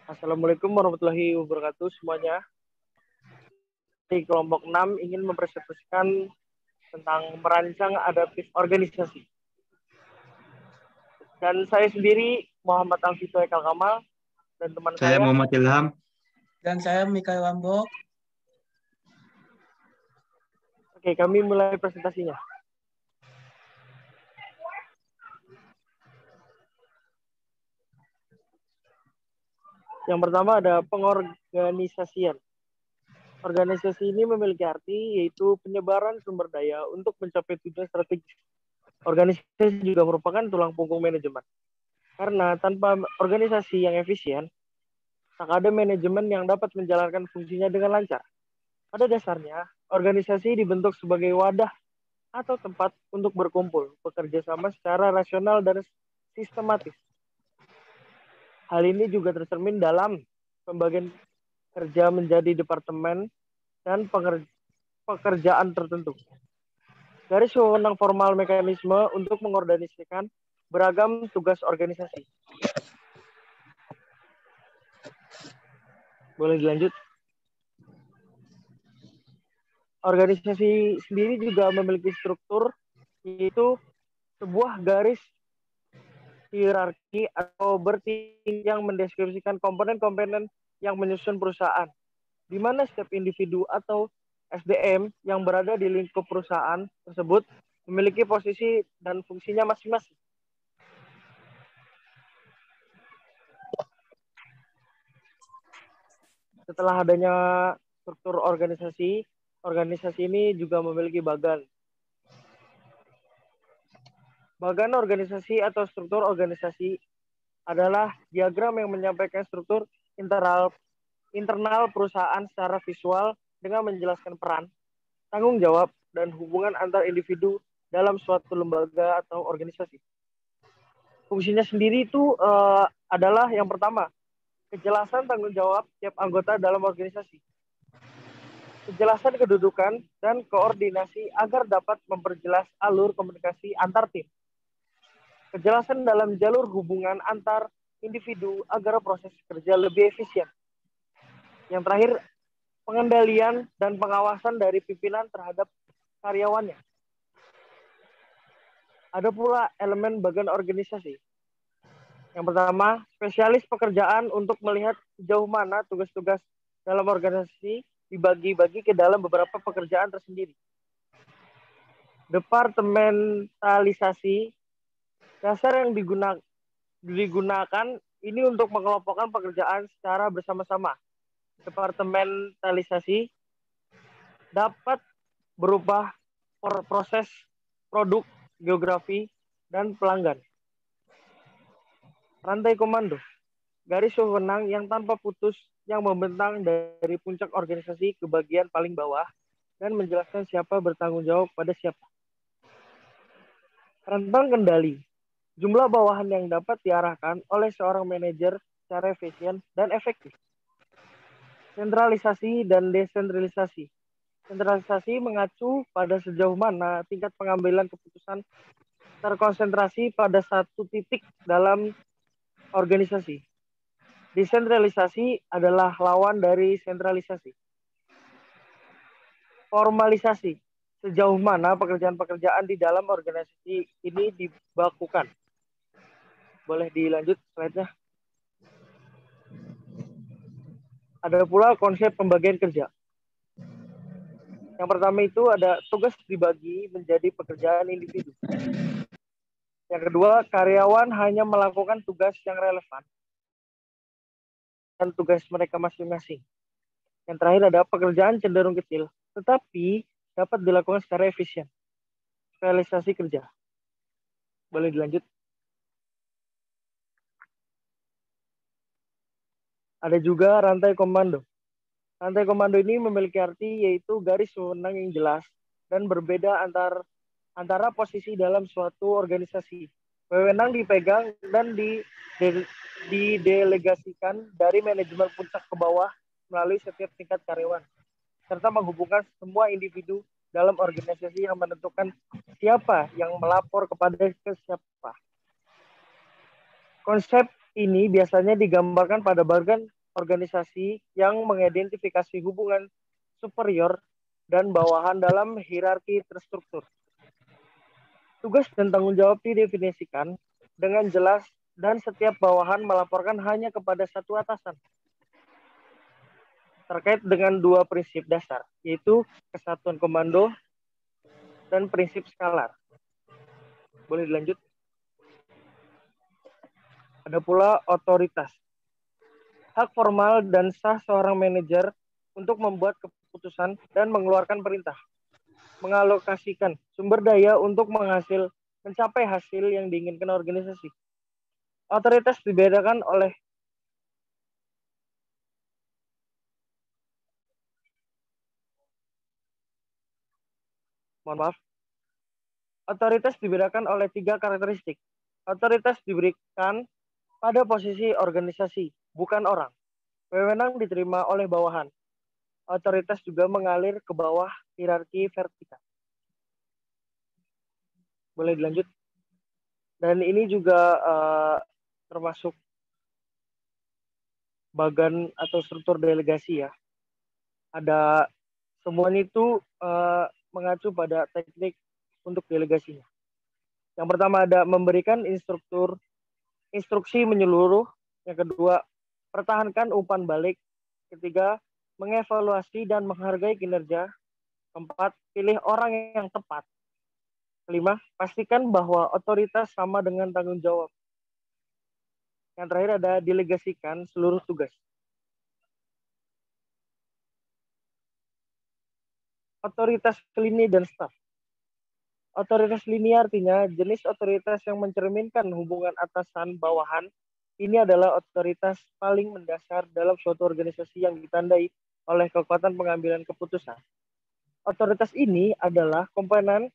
Assalamualaikum warahmatullahi wabarakatuh semuanya. Di kelompok 6 ingin mempresentasikan tentang merancang adaptif organisasi. Dan saya sendiri Muhammad Alfito Ekal Kamal dan teman Saya saya Muhammad Ilham. Dan saya Mikael Wambok. Oke, kami mulai presentasinya. Yang pertama ada pengorganisasian. Organisasi ini memiliki arti yaitu penyebaran sumber daya untuk mencapai tujuan strategis. Organisasi juga merupakan tulang punggung manajemen. Karena tanpa organisasi yang efisien, tak ada manajemen yang dapat menjalankan fungsinya dengan lancar. Pada dasarnya, organisasi dibentuk sebagai wadah atau tempat untuk berkumpul, bekerja sama secara rasional dan sistematis. Hal ini juga tercermin dalam pembagian kerja menjadi departemen dan pekerjaan tertentu. Garis wewenang formal mekanisme untuk mengorganisasikan beragam tugas organisasi. Boleh dilanjut? Organisasi sendiri juga memiliki struktur, yaitu sebuah garis hierarki atau bertingkat yang mendeskripsikan komponen-komponen yang menyusun perusahaan, di mana setiap individu atau SDM yang berada di lingkup perusahaan tersebut memiliki posisi dan fungsinya masing-masing. Setelah adanya struktur organisasi, organisasi ini juga memiliki bagan. Bagan organisasi atau struktur organisasi adalah diagram yang menyampaikan struktur internal perusahaan secara visual dengan menjelaskan peran, tanggung jawab, dan hubungan antar individu dalam suatu lembaga atau organisasi. Fungsinya sendiri itu adalah yang pertama, kejelasan tanggung jawab tiap anggota dalam organisasi. Kejelasan kedudukan dan koordinasi agar dapat memperjelas alur komunikasi antar tim. Kejelasan dalam jalur hubungan antar individu agar proses kerja lebih efisien. Yang terakhir, pengendalian dan pengawasan dari pimpinan terhadap karyawannya. Ada pula elemen bagian organisasi. Yang pertama, spesialis pekerjaan untuk melihat sejauh mana tugas-tugas dalam organisasi dibagi-bagi ke dalam beberapa pekerjaan tersendiri. Departementalisasi, dasar yang digunakan ini untuk mengelompokkan pekerjaan secara bersama-sama. Departementalisasi dapat berubah proses, produk, geografi, dan pelanggan. Rantai komando, garis wewenang yang tanpa putus yang membentang dari puncak organisasi ke bagian paling bawah dan menjelaskan siapa bertanggung jawab pada siapa. Rentang kendali, jumlah bawahan yang dapat diarahkan oleh seorang manajer secara efisien dan efektif. Sentralisasi dan desentralisasi. Sentralisasi mengacu pada sejauh mana tingkat pengambilan keputusan terkonsentrasi pada satu titik dalam organisasi. Desentralisasi adalah lawan dari sentralisasi. Formalisasi. Sejauh mana pekerjaan-pekerjaan di dalam organisasi ini dibakukan. Boleh dilanjut slide-nya. Ada pula konsep pembagian kerja. Yang pertama itu ada tugas dibagi menjadi pekerjaan individu. Yang kedua, karyawan hanya melakukan tugas yang relevan dan tugas mereka masing-masing. Yang terakhir ada pekerjaan cenderung kecil, tetapi dapat dilakukan secara efisien. Realisasi kerja. Boleh dilanjut. Ada juga rantai komando. Rantai komando ini memiliki arti yaitu garis wewenang yang jelas dan berbeda antara posisi dalam suatu organisasi. Wewenang dipegang dan didelegasikan dari manajemen puncak ke bawah melalui setiap tingkat karyawan, serta menghubungkan semua individu dalam organisasi yang menentukan siapa yang melapor kepada siapa. Konsep ini biasanya digambarkan pada bagan organisasi yang mengidentifikasi hubungan superior dan bawahan dalam hierarki terstruktur. Tugas dan tanggung jawab didefinisikan dengan jelas dan setiap bawahan melaporkan hanya kepada satu atasan. Terkait dengan dua prinsip dasar, yaitu kesatuan komando dan prinsip skalar. Boleh dilanjut? Ada pula otoritas. Hak formal dan sah seorang manajer untuk membuat keputusan dan mengeluarkan perintah. Mengalokasikan sumber daya untuk mencapai hasil yang diinginkan organisasi. Otoritas dibedakan oleh Otoritas dibedakan oleh 3 karakteristik. Otoritas diberikan pada posisi organisasi, bukan orang. Wewenang diterima oleh bawahan. Otoritas juga mengalir ke bawah hierarki vertikal. Boleh dilanjut? Dan ini juga termasuk bagan atau struktur delegasi ya. Ada semuanya itu mengacu pada teknik untuk delegasinya. Yang pertama ada memberikan instruksi menyeluruh. Yang kedua, pertahankan umpan balik. Ketiga, mengevaluasi dan menghargai kinerja. Keempat, pilih orang yang tepat. Kelima, pastikan bahwa otoritas sama dengan tanggung jawab. Yang terakhir ada delegasikan seluruh tugas. Otoritas lini dan staf. Otoritas lini artinya jenis otoritas yang mencerminkan hubungan atasan-bawahan. Ini adalah otoritas paling mendasar dalam suatu organisasi yang ditandai oleh kekuatan pengambilan keputusan. Otoritas ini adalah komponen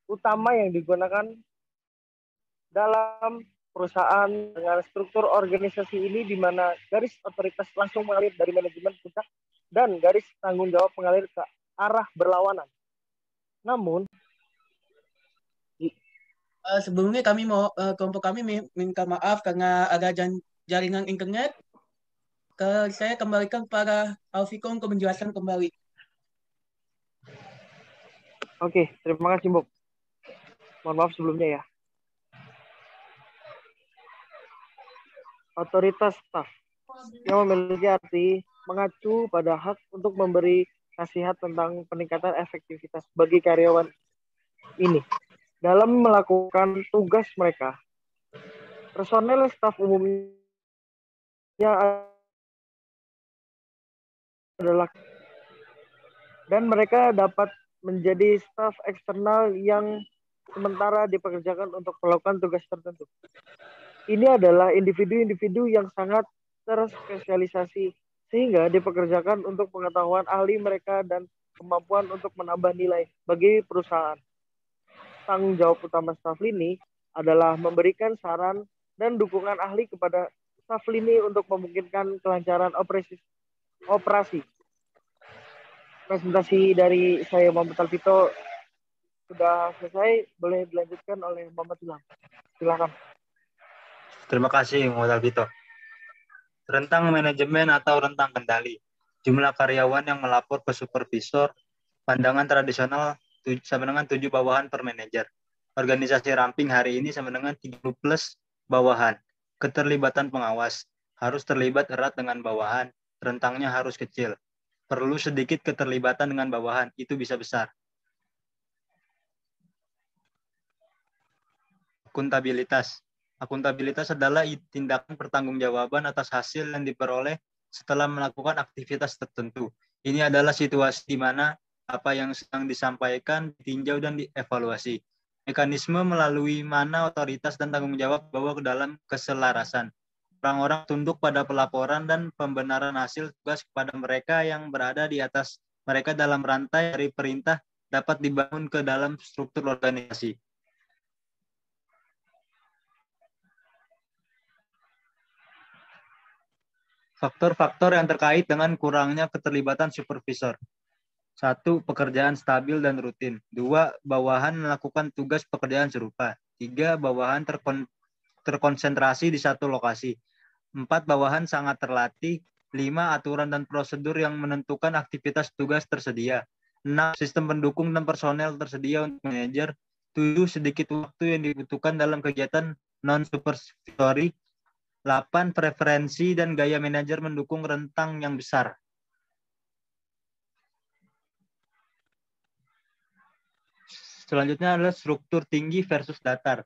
utama yang digunakan dalam perusahaan dengan struktur organisasi ini di mana garis otoritas langsung mengalir dari manajemen puncak dan garis tanggung jawab mengalir ke arah berlawanan. Namun, sebelumnya kelompok kami minta maaf karena ada jaringan internet. Saya kembalikan kepada Alfiko untuk menjelaskan kembali. Oke, terima kasih, Mbok. Mohon maaf sebelumnya ya. Otoritas staf yang memiliki arti mengacu pada hak untuk memberi nasihat tentang peningkatan efektivitas bagi karyawan ini dalam melakukan tugas mereka. Personel staf umumnya adalah dan mereka dapat menjadi staf eksternal yang sementara dipekerjakan untuk melakukan tugas tertentu. Ini adalah individu-individu yang sangat terspesialisasi sehingga dipekerjakan untuk pengetahuan ahli mereka dan kemampuan untuk menambah nilai bagi perusahaan. Tanggung jawab utama staf lini adalah memberikan saran dan dukungan ahli kepada staf lini untuk memungkinkan kelancaran operasi. Presentasi dari saya Muhammad Alvito sudah selesai, boleh dilanjutkan oleh Muhammad Ilham. Silakan. Terima kasih Muhammad Alvito. Rentang manajemen atau rentang kendali. Jumlah karyawan yang melapor ke supervisor, pandangan tradisional sama dengan 7 bawahan per manajer. Organisasi ramping hari ini sama dengan 30 plus bawahan. Keterlibatan pengawas harus terlibat erat dengan bawahan, rentangnya harus kecil. Perlu sedikit keterlibatan dengan bawahan, itu bisa besar. Akuntabilitas. Akuntabilitas adalah tindakan pertanggungjawaban atas hasil yang diperoleh setelah melakukan aktivitas tertentu. Ini adalah situasi di mana apa yang sedang disampaikan, ditinjau, dan dievaluasi. Mekanisme melalui mana otoritas dan tanggung jawab bawa ke dalam keselarasan. Orang-orang tunduk pada pelaporan dan pembenaran hasil tugas kepada mereka yang berada di atas mereka dalam rantai dari perintah dapat dibangun ke dalam struktur organisasi. Faktor-faktor yang terkait dengan kurangnya keterlibatan supervisor. 1. Pekerjaan stabil dan rutin. 2. Bawahan melakukan tugas pekerjaan serupa. 3. Bawahan terkonsentrasi di satu lokasi. 4. Bawahan sangat terlatih 5. Aturan dan prosedur yang menentukan aktivitas tugas tersedia. 6. Sistem pendukung dan personel tersedia untuk manajer. 7. Sedikit waktu yang dibutuhkan dalam kegiatan non-supervisory. 8. Preferensi dan gaya manajer mendukung rentang yang besar. Selanjutnya adalah struktur tinggi versus datar.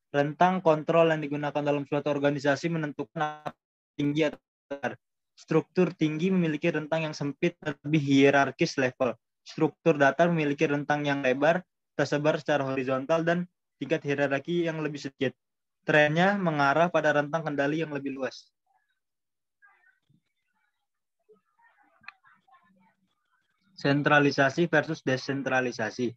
Rentang kontrol yang digunakan dalam suatu organisasi menentukan tinggi atau datar. Struktur tinggi memiliki rentang yang sempit dan lebih hierarkis level. Struktur datar memiliki rentang yang lebar, tersebar secara horizontal, dan tingkat hierarki yang lebih sedikit. Trennya mengarah pada rentang kendali yang lebih luas. Sentralisasi versus desentralisasi.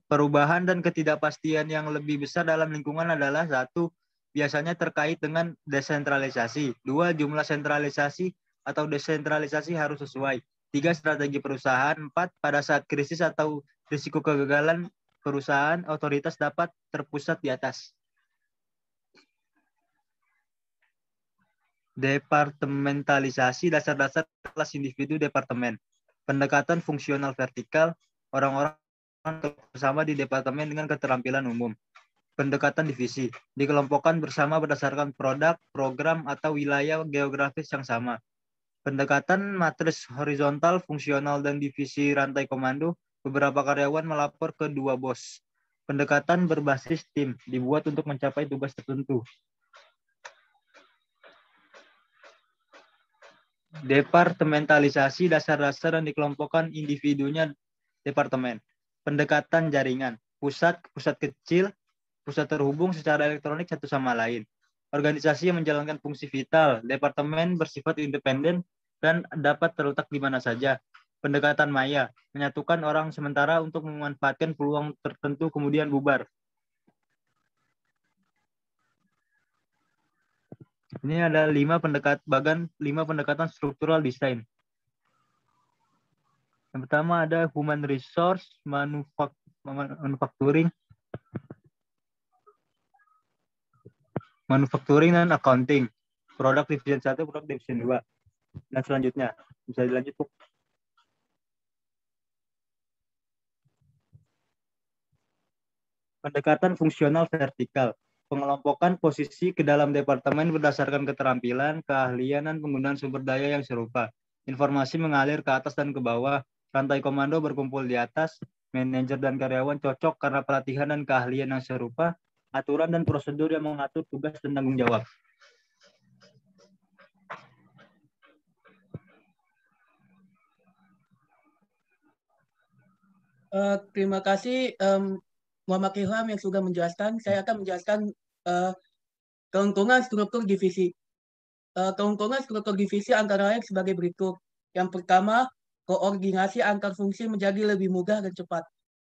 Perubahan dan ketidakpastian yang lebih besar dalam lingkungan adalah 1. Biasanya terkait dengan desentralisasi. 2. Jumlah sentralisasi atau desentralisasi harus sesuai. 3. Strategi perusahaan. 4. Pada saat krisis atau risiko kegagalan perusahaan, otoritas dapat terpusat di atas. Departementalisasi, dasar-dasar kelas individu departemen. Pendekatan fungsional vertikal, orang-orang bersama di departemen dengan keterampilan umum. Pendekatan divisi, dikelompokkan bersama berdasarkan produk, program, atau wilayah geografis yang sama. Pendekatan matris horizontal, fungsional, dan divisi rantai komando, beberapa karyawan melapor ke 2 bos. Pendekatan berbasis tim, dibuat untuk mencapai tugas tertentu. Departementalisasi, dasar-dasar yang dikelompokkan individunya departemen. Pendekatan jaringan, pusat kecil, pusat terhubung secara elektronik satu sama lain. Organisasi yang menjalankan fungsi vital, departemen bersifat independen dan dapat terletak di mana saja. Pendekatan maya, menyatukan orang sementara untuk memanfaatkan peluang tertentu kemudian bubar. Ini ada 5 pendekatan struktural desain. Yang pertama ada human resource, manufacturing dan accounting. Produk division 1, produk division 2. Dan selanjutnya bisa dilanjut, Bu. Pendekatan fungsional vertikal. Pengelompokan posisi ke dalam departemen berdasarkan keterampilan, keahlian, dan penggunaan sumber daya yang serupa. Informasi mengalir ke atas dan ke bawah. Rantai komando berkumpul di atas. Manajer dan karyawan cocok karena pelatihan dan keahlian yang serupa. Aturan dan prosedur yang mengatur tugas dan tanggung jawab. Terima kasih Muhammad Ilham yang sudah menjelaskan. Saya akan menjelaskan keuntungan struktur divisi. Keuntungan struktur divisi antara lain sebagai berikut. Yang pertama, koordinasi antar fungsi menjadi lebih mudah dan cepat.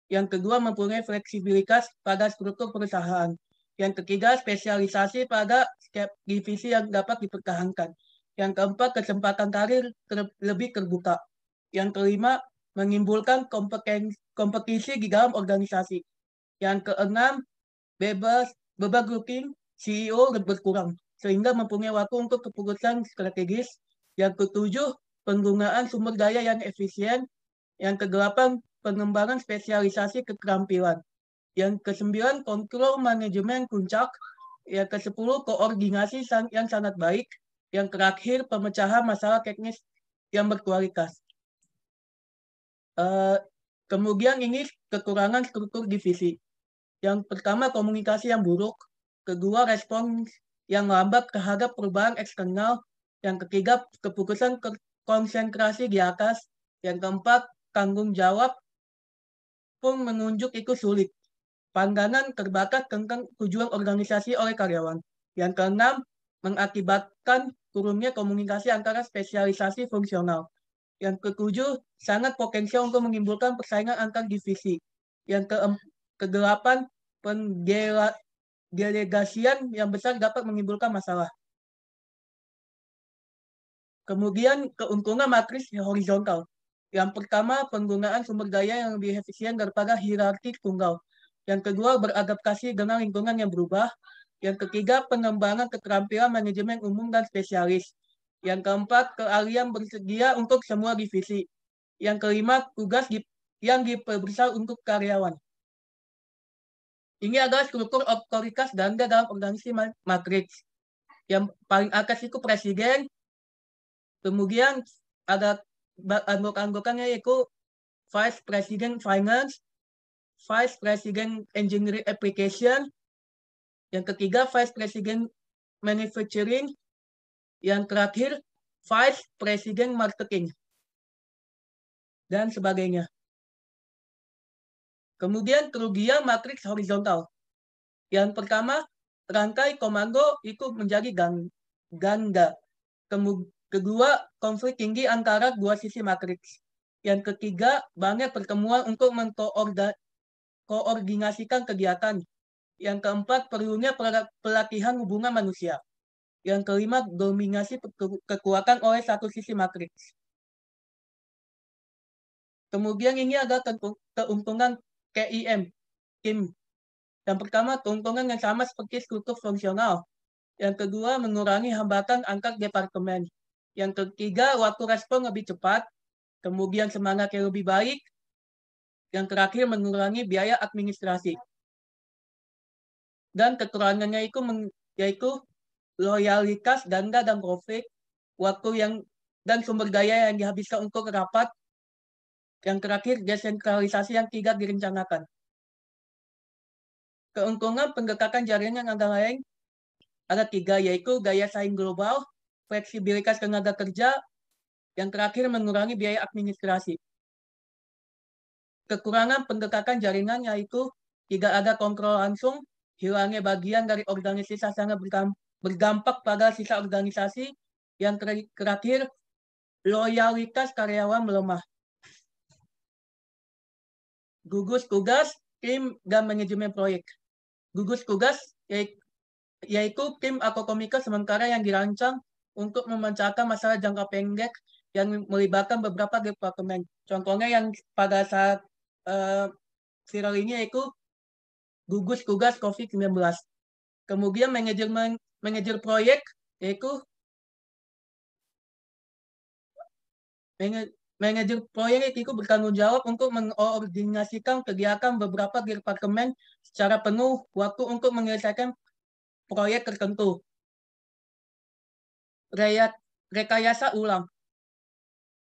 Yang kedua, mempunyai fleksibilitas pada struktur perusahaan. Yang ketiga, spesialisasi pada setiap divisi yang dapat dipertahankan. Yang keempat, kesempatan karir lebih terbuka. Yang kelima, menimbulkan kompetisi di dalam organisasi. Yang keenam, beban grouping CEO berkurang, sehingga mempunyai waktu untuk keputusan strategis. Yang ketujuh, penggunaan sumber daya yang efisien. Yang kedelapan, pengembangan spesialisasi keterampilan. Yang kesembilan, kontrol manajemen puncak. Yang kesepuluh, koordinasi yang sangat baik. Yang terakhir, pemecahan masalah teknis yang berkualitas. Kemudian ini kekurangan struktur divisi. Yang pertama, komunikasi yang buruk. Kedua, respon yang lambat terhadap perubahan eksternal. Yang ketiga, keputusan konsentrasi di atas. Yang keempat, tanggung jawab pun menunjuk itu sulit. Pandangan terbatas tentang tujuan organisasi oleh karyawan. Yang keenam, mengakibatkan turunnya komunikasi antara spesialisasi fungsional. Yang ketujuh, sangat potensial untuk menimbulkan persaingan antar divisi. Yang kedelapan, pendelegasian yang besar dapat menimbulkan masalah. Kemudian keuntungan matris horizontal. Yang pertama, penggunaan sumber daya yang lebih efisien daripada hierarki tunggal. Yang kedua, beradaptasi dengan lingkungan yang berubah. Yang ketiga, pengembangan keterampilan manajemen umum dan spesialis. Yang keempat, keahlian bersedia untuk semua divisi. Yang kelima, tugas yang diperbesar untuk karyawan. Ini adalah struktur otoritas ganda dalam organisasi matriks. Yang paling atas itu presiden, kemudian ada anggota-anggotanya yaitu Vice President Finance, Vice President Engineering Application, yang ketiga Vice President Manufacturing, yang terakhir Vice President Marketing, dan sebagainya. Kemudian kerugian matriks horizontal. Yang pertama, rantai komando itu menjadi ganda. Kedua, konflik tinggi antara dua sisi matriks. Yang ketiga, banyak pertemuan untuk mengkoordinasikan kegiatan. Yang keempat, perlunya pelatihan hubungan manusia. Yang kelima, dominasi kekuatan oleh satu sisi matriks. Kemudian ini ada keuntungan KIM. Yang pertama, keuntungan yang sama seperti struktur fungsional. Yang kedua, mengurangi hambatan antar departemen. Yang ketiga, waktu respon lebih cepat. Kemudian semangatnya lebih baik. Yang terakhir, mengurangi biaya administrasi. Dan kekurangannya yaitu loyalitas ganda dan konflik, waktu dan sumber daya yang dihabiskan untuk rapat. Yang terakhir, desentralisasi yang tidak direncanakan. Keuntungan pendekatan jaringan antara lain ada 3, yaitu daya saing global, fleksibilitas tenaga kerja, yang terakhir mengurangi biaya administrasi. Kekurangan pendekatan jaringan yaitu tidak ada kontrol langsung, hilangnya bagian dari organisasi sangat berdampak pada sisa organisasi, yang terakhir loyalitas karyawan melemah. Gugus tugas, tim, dan manajemen proyek. Gugus tugas yaitu tim atau komite sementara yang dirancang untuk memecahkan masalah jangka pendek yang melibatkan beberapa departemen. Contohnya yang pada saat viral ini yaitu gugus tugas COVID-19. Kemudian manajer proyek yaitu manajer proyek itu bertanggung jawab untuk mengkoordinasikan kegiatan beberapa departemen secara penuh waktu untuk menyelesaikan proyek tertentu. Rekayasa ulang.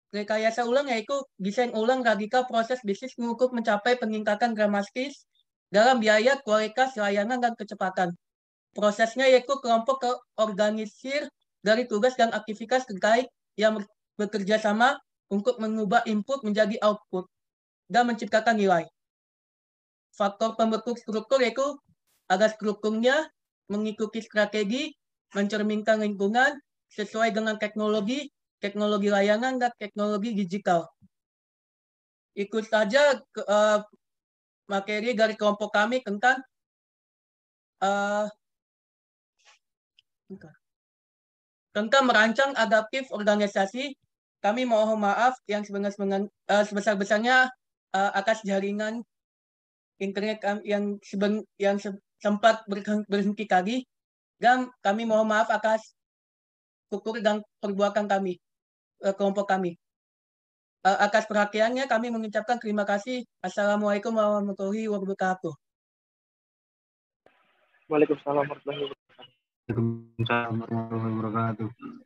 Rekayasa ulang yaitu desain ulang radikal proses bisnis untuk mencapai peningkatan dramatis dalam biaya, kualitas, layanan, dan kecepatan. Prosesnya yaitu kelompok terorganisir dari tugas dan aktivitas terkait yang bekerja sama untuk mengubah input menjadi output dan menciptakan nilai. Faktor pembentuk struktur yaitu ada strukturnya, mengikuti strategi, mencerminkan lingkungan, sesuai dengan teknologi layanan, dan teknologi digital. Ikut saja materi dari kelompok kami tentang merancang adaptif organisasi. Kami mohon maaf yang sebesar-besarnya atas jaringan internet yang sempat berhenti tadi, dan kami mohon maaf atas struktur dan perbuatan kami, kelompok kami. Atas perhatiannya kami mengucapkan terima kasih. Assalamualaikum warahmatullahi wabarakatuh. Waalaikumsalam warahmatullahi wabarakatuh. Waalaikumsalam warahmatullahi wabarakatuh.